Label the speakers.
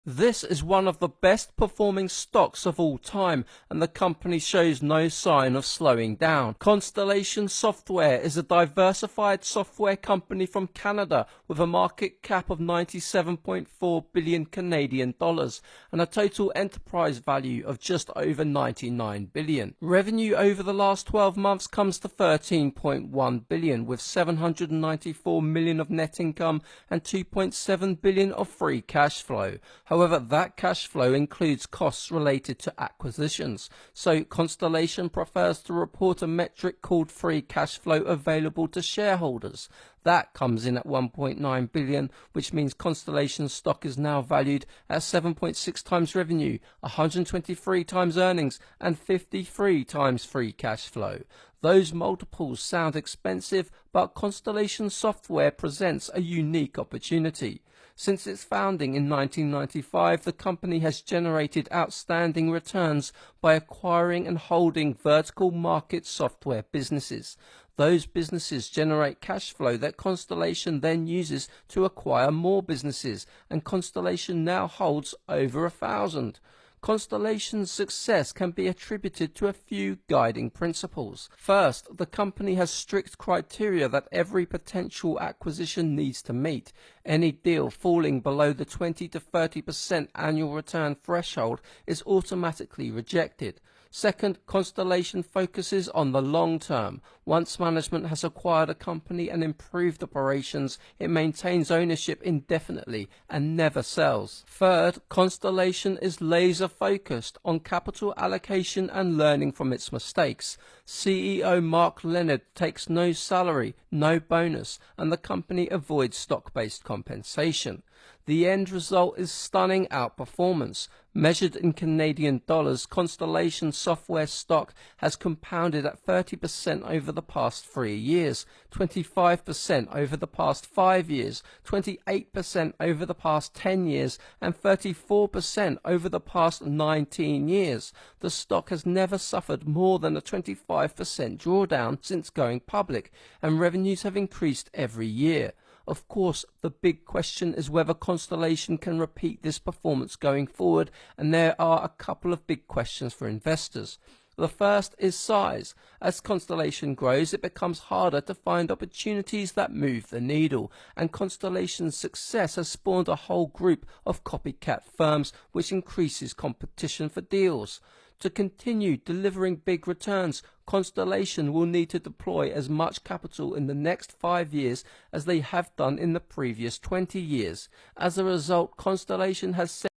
Speaker 1: This is one of the best performing stocks of all time, and the company shows no sign of slowing down. Constellation Software is a diversified software company from Canada with a market cap of 97.4 billion Canadian dollars and a total enterprise value of just over 99 billion. Revenue over the last 12 months comes to 13.1 billion, with 794 million of net income and 2.7 billion of free cash flow. However, that cash flow includes costs related to acquisitions, so Constellation prefers to report a metric called free cash flow available to shareholders. That comes in at 1.9 billion, which means Constellation stock is now valued at 7.6 times revenue, 123 times earnings, and 53 times free cash flow. Those multiples sound expensive, but Constellation Software presents a unique opportunity. Since its founding in 1995, the company has generated outstanding returns by acquiring and holding vertical market software businesses. Those businesses generate cash flow that Constellation then uses to acquire more businesses, and Constellation now holds over 1,000. Constellation's success can be attributed to a few guiding principles. First, the company has strict criteria that every potential acquisition needs to meet. Any deal falling below the 20 to 30% annual return threshold is automatically rejected. Second, Constellation focuses on the long term. Once management has acquired a company and improved operations, it maintains ownership indefinitely and never sells. Third, Constellation is laser focused on capital allocation and learning from its mistakes. CEO Mark Leonard takes no salary, no bonus, and the company avoids stock-based compensation. The end result is stunning outperformance. Measured in Canadian dollars, Constellation Software stock has compounded at 30% over the past 3 years, 25% over the past 5 years, 28% over the past 10 years, and 34% over the past 19 years. The stock has never suffered more than a 25% drawdown since going public, and revenues have increased every year. Of course, the big question is whether Constellation can repeat this performance going forward, and there are a couple of big questions for investors. The first is size. As Constellation grows, it becomes harder to find opportunities that move the needle, and Constellation's success has spawned a whole group of copycat firms, which increases competition for deals. To continue delivering big returns, Constellation will need to deploy as much capital in the next 5 years as they have done in the previous 20 years. As a result, Constellation has